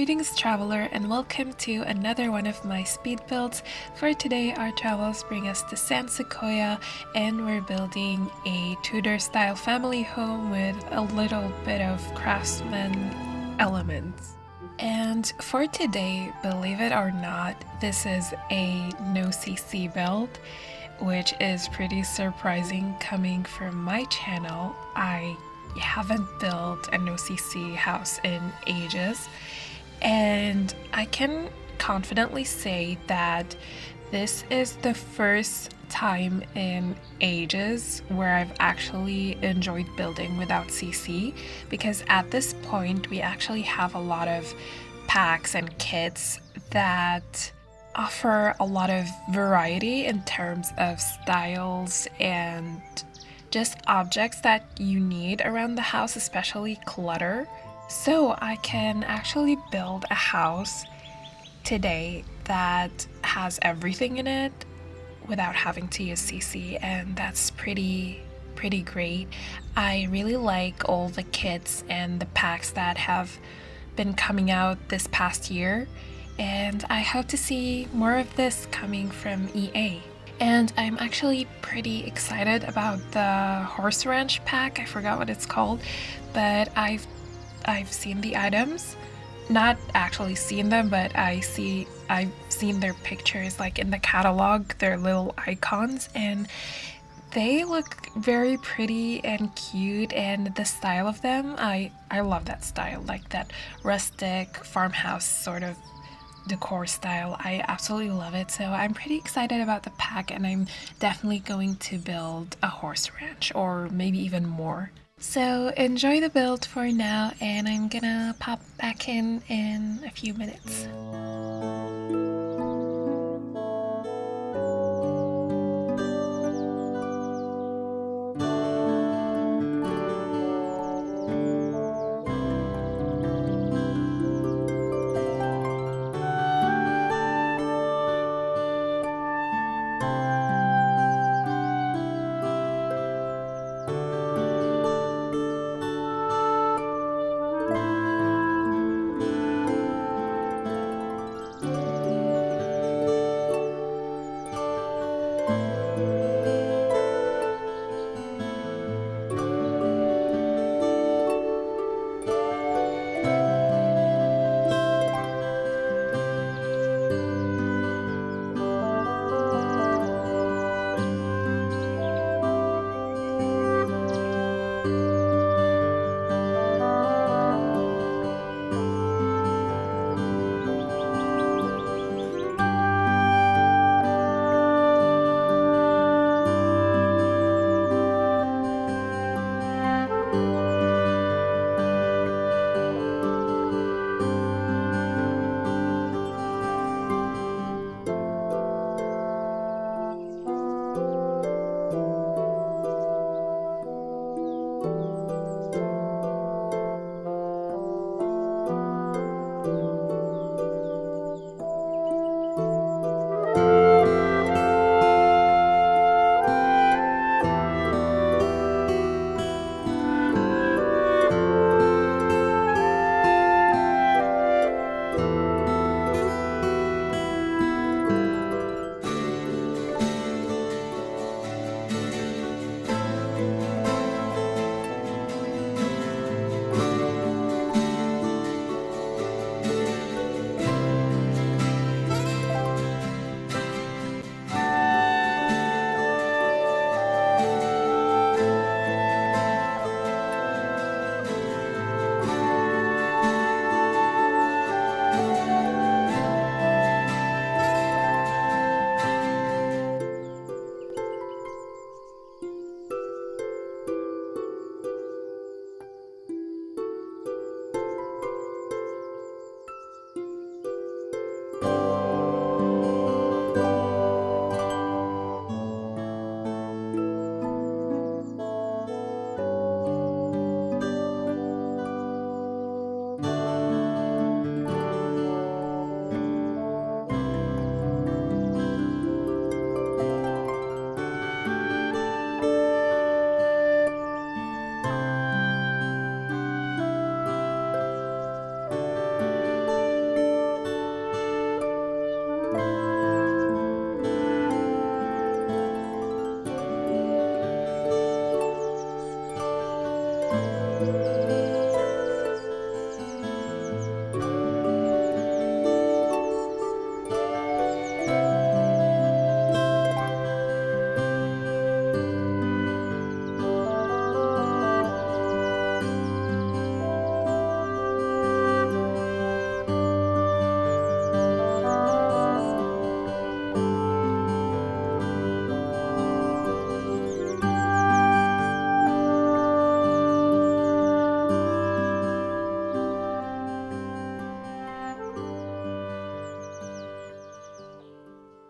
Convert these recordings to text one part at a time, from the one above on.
Greetings traveler and welcome to another one of my speed builds. For today our travels bring us to San Sequoia and we're building a Tudor style family home with a little bit of Craftsman elements. And for today, believe it or not, this is a no CC build, which is pretty surprising coming from my channel. I haven't built a no CC house in ages, and I can confidently say that this is the first time in ages where I've actually enjoyed building without CC, because at this point we actually have a lot of packs and kits that offer a lot of variety in terms of styles and just objects that you need around the house, especially clutter. So I can actually build a house today that has everything in it without having to use CC, and that's pretty great. I really like all the kits and the packs that have been coming out this past year, and I hope to see more of this coming from EA. And I'm actually pretty excited about the horse ranch pack. I forgot what it's called, but I've seen the items, not actually seen them, but I've seen their pictures like in the catalog, their little icons, and they look very pretty and cute, and the style of them, I love that style, like that rustic farmhouse sort of decor style. I absolutely love it. So I'm pretty excited about the pack, and I'm definitely going to build a horse ranch or maybe even more. So enjoy the build for now, and I'm gonna pop back in a few minutes.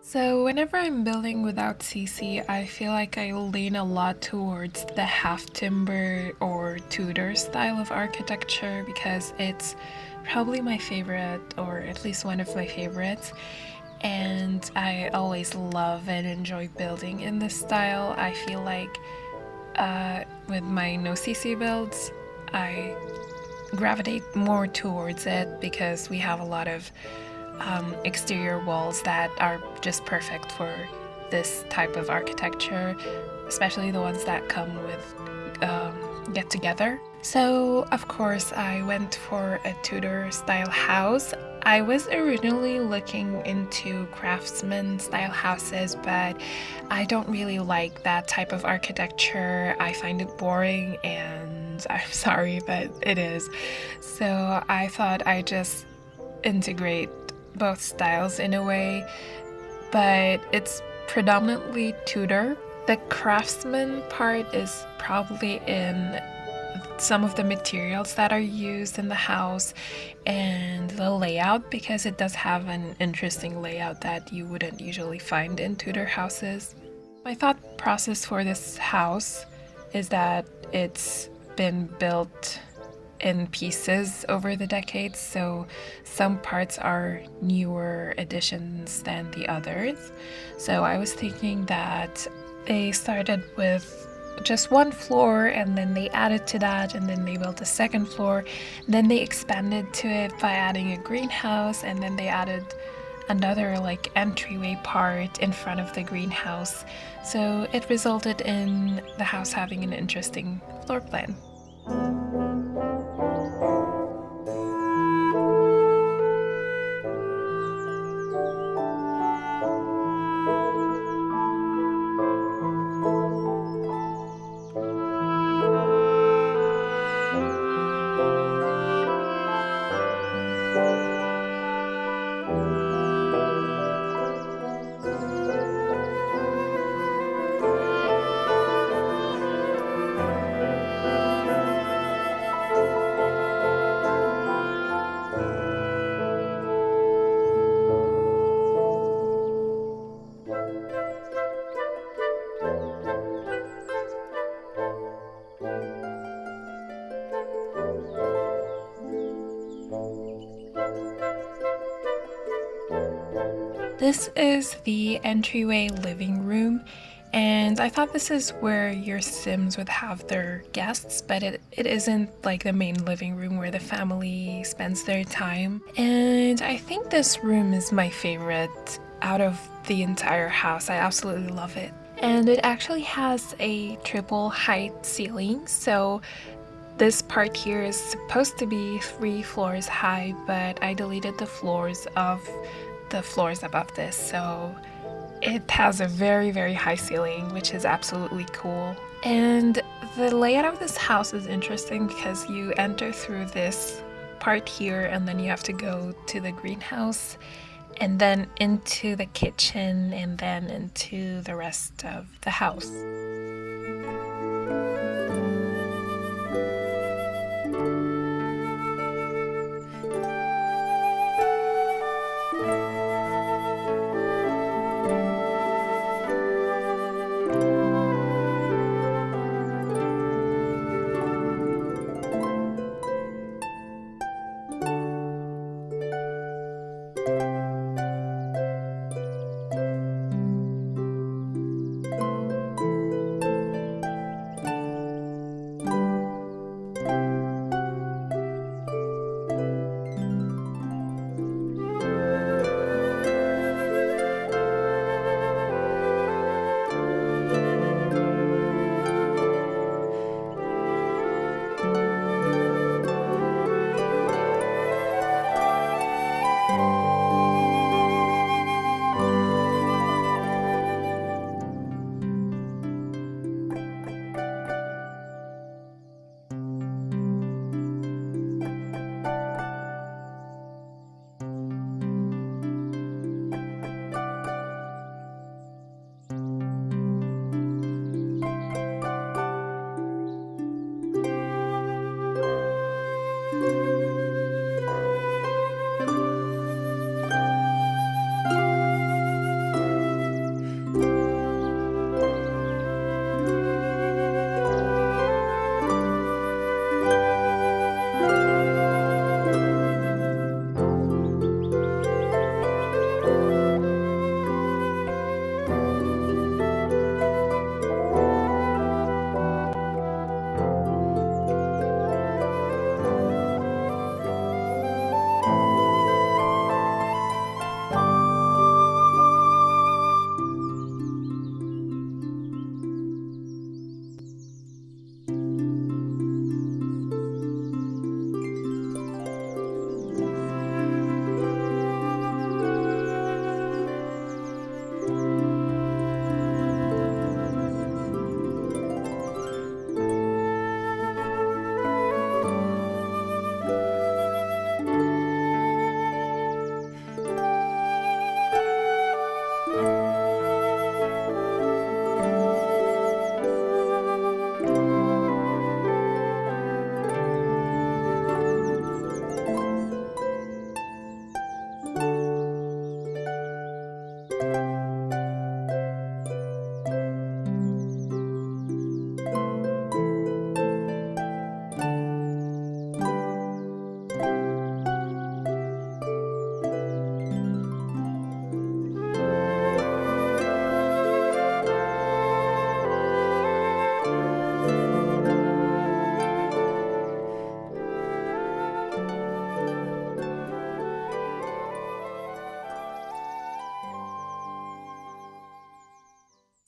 So whenever I'm building without CC, I feel like I lean a lot towards the half timber or Tudor style of architecture because it's probably my favorite, or at least one of my favorites. And I always love and enjoy building in this style. I feel like with my no CC builds, I gravitate more towards it because we have a lot of exterior walls that are just perfect for this type of architecture, especially the ones that come with get together. So of course I went for a Tudor style house. I was originally looking into Craftsman style houses, but I don't really like that type of architecture. I find it boring, and I'm sorry, but it is. So I thought I'd just integrate both styles in a way, but it's predominantly Tudor. The Craftsman part is probably in some of the materials that are used in the house and the layout, because it does have an interesting layout that you wouldn't usually find in Tudor houses. My thought process for this house is that it's been built in pieces over the decades, so some parts are newer additions than the others. So I was thinking that they started with just one floor and then they added to that, and then they built a second floor, then they expanded to it by adding a greenhouse, and then they added another like entryway part in front of the greenhouse. So it resulted in the house having an interesting floor plan. This is the entryway living room, and I thought this is where your Sims would have their guests, but it isn't like the main living room where the family spends their time. And I think this room is my favorite out of the entire house. I absolutely love it. And it actually has a triple height ceiling, so this part here is supposed to be 3 floors high, but I deleted the floors above this, so it has a very, very high ceiling, which is absolutely cool. And the layout of this house is interesting because you enter through this part here, and then you have to go to the greenhouse, and then into the kitchen, and then into the rest of the house.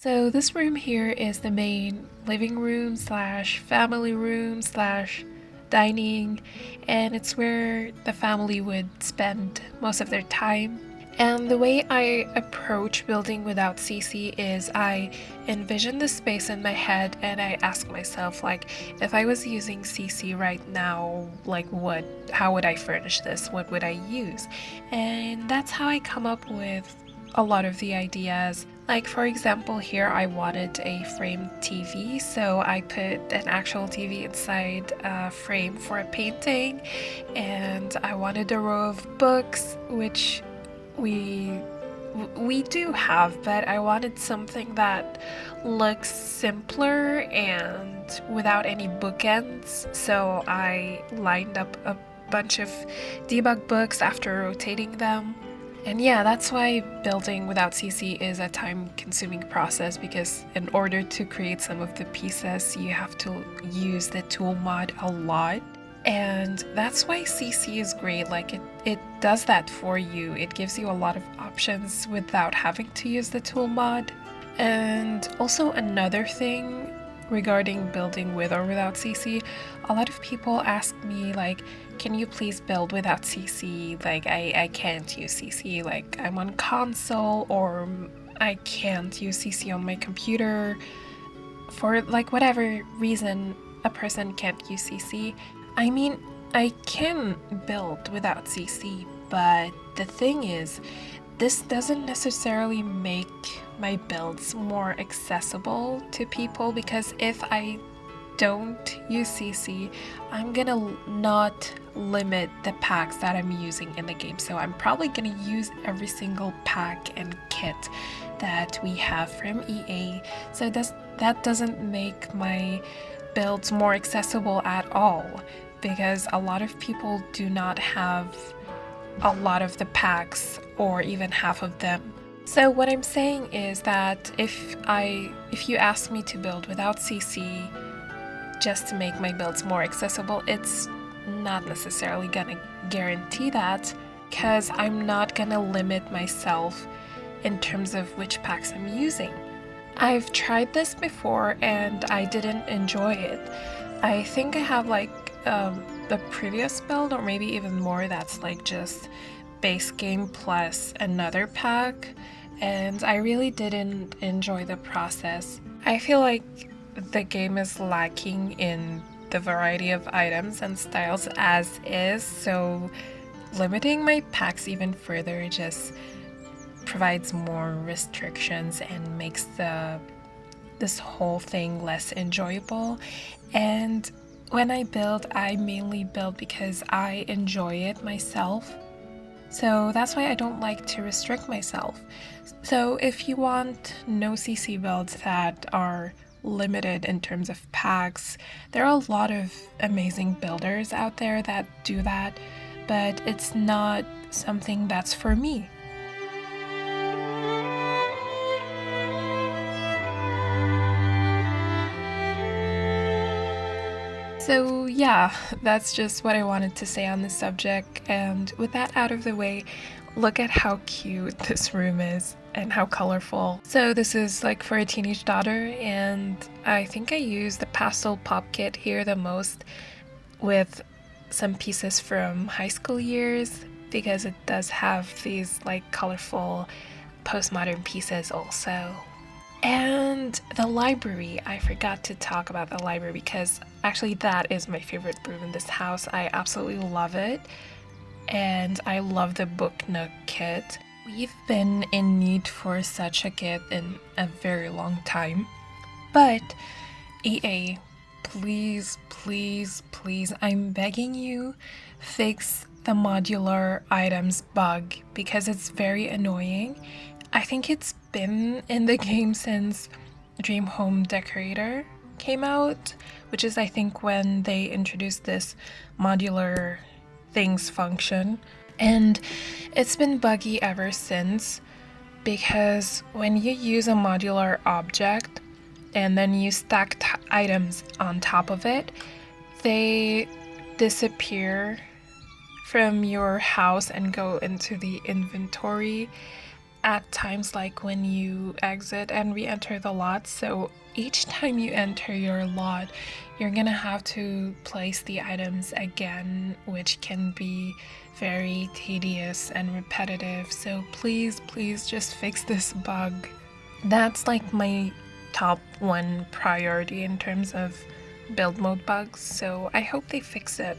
So this room here is the main living room slash family room slash dining, and it's where the family would spend most of their time. And the way I approach building without CC is I envision the space in my head and I ask myself, like, if I was using CC right now, like how would I furnish this? What would I use? And that's how I come up with a lot of the ideas. Like, for example, here I wanted a framed TV, so I put an actual TV inside a frame for a painting, and I wanted a row of books, which we do have, but I wanted something that looks simpler and without any bookends, so I lined up a bunch of debug books after rotating them. And yeah, that's why building without CC is a time-consuming process, because in order to create some of the pieces, you have to use the tool mod a lot. And that's why CC is great. Like, it does that for you. It gives you a lot of options without having to use the tool mod. And also another thing regarding building with or without CC, a lot of people ask me, like, can you please build without CC? Like, I can't use CC. Like, I'm on console, or I can't use CC on my computer. For, like, whatever reason a person can't use CC. I mean, I can build without CC, but the thing is, this doesn't necessarily make my builds more accessible to people, because if I don't use CC, I'm gonna not limit the packs that I'm using in the game. So I'm probably gonna use every single pack and kit that we have from EA. So that doesn't make my builds more accessible at all, because a lot of people do not have a lot of the packs or even half of them. So what I'm saying is that if you ask me to build without CC just to make my builds more accessible, it's not necessarily gonna guarantee that, because I'm not gonna limit myself in terms of which packs I'm using. I've tried this before and I didn't enjoy it. I think I have like the previous build, or maybe even more, that's like just base game plus another pack, and I really didn't enjoy the process. I feel like the game is lacking in the variety of items and styles as is, so limiting my packs even further just provides more restrictions and makes this whole thing less enjoyable. And when I build, I mainly build because I enjoy it myself. So that's why I don't like to restrict myself. So if you want no CC builds that are limited in terms of packs, there are a lot of amazing builders out there that do that, but it's not something that's for me. So yeah, that's just what I wanted to say on this subject, and with that out of the way, look at how cute this room is and how colorful. So this is like for a teenage daughter, and I think I use the pastel pop kit here the most, with some pieces from high school years, because it does have these like colorful postmodern pieces also. And the library, I forgot to talk about the library, because actually that is my favorite room in this house. I absolutely love it, and I love the book nook kit. We've been in need for such a kit in a very long time, but EA, please, please, please, I'm begging you, fix the modular items bug, because it's very annoying. I think it's been in the game since Dream Home Decorator came out, which is I think when they introduced this modular things function. And it's been buggy ever since, because when you use a modular object and then you stack items on top of it, they disappear from your house and go into the inventory. at times like when you exit and re-enter the lot. So each time you enter your lot, you're gonna have to place the items again, which can be very tedious and repetitive. So please just fix this bug. That's like my top one priority in terms of build mode bugs, so I hope they fix it.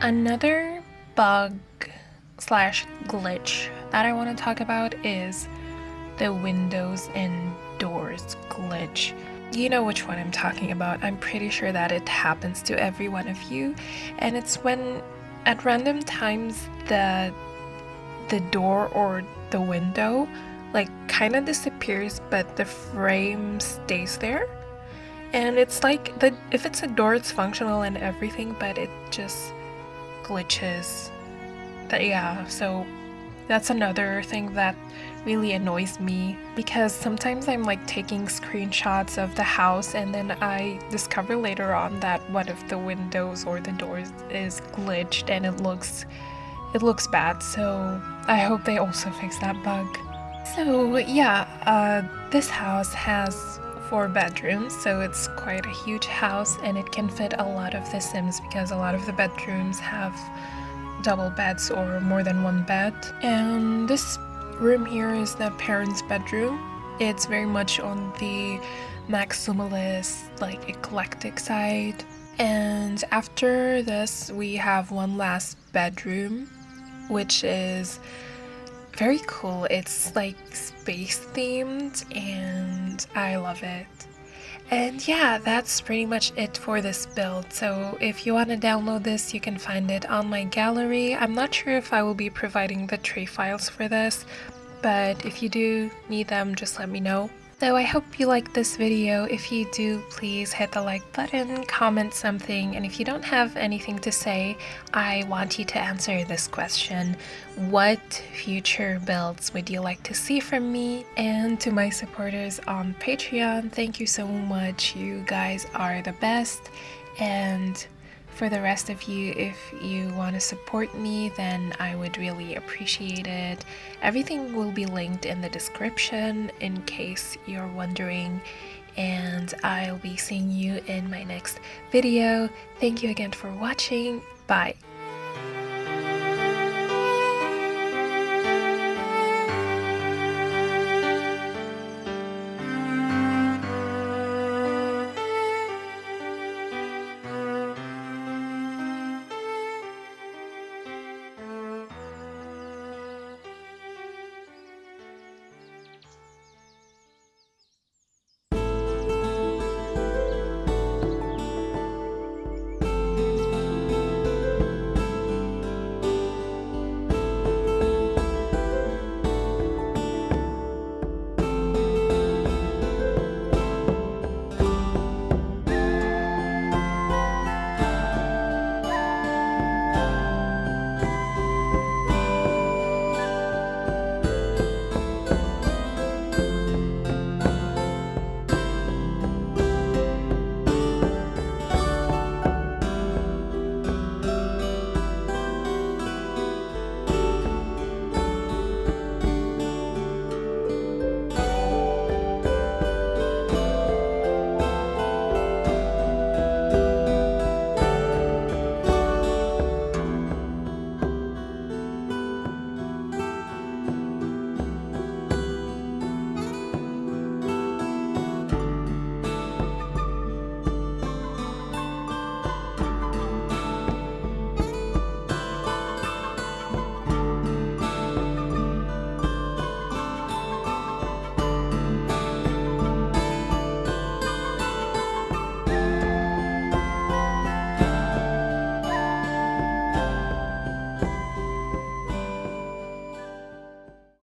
Another bug slash glitch that I want to talk about is the windows and doors glitch. You know which one I'm talking about. I'm pretty sure that it happens to every one of you, and it's when at random times the door or the window like kind of disappears, but the frame stays there. And it's like if it's a door, it's functional and everything, but it just glitches. So that's another thing that really annoys me, because sometimes I'm like taking screenshots of the house and then I discover later on that one of the windows or the doors is glitched and it looks bad. So I hope they also fix that bug. So yeah, this house has 4 bedrooms, so it's quite a huge house, and it can fit a lot of the Sims because a lot of the bedrooms have double beds or more than one bed. And this room here is the parents' bedroom. It's very much on the maximalist, like eclectic side. And after this, we have one last bedroom, which is very cool. It's like space themed and I love it. And yeah, that's pretty much it for this build. So if you want to download this, you can find it on my gallery. I'm not sure if I will be providing the tray files for this, but if you do need them, just let me know. So I hope you liked this video. If you do, please hit the like button, comment something, and if you don't have anything to say, I want you to answer this question. What future builds would you like to see from me? And to my supporters on Patreon, thank you so much. You guys are the best. And for the rest of you, if you want to support me, then I would really appreciate it. Everything will be linked in the description in case you're wondering, and I'll be seeing you in my next video. Thank you again for watching. Bye.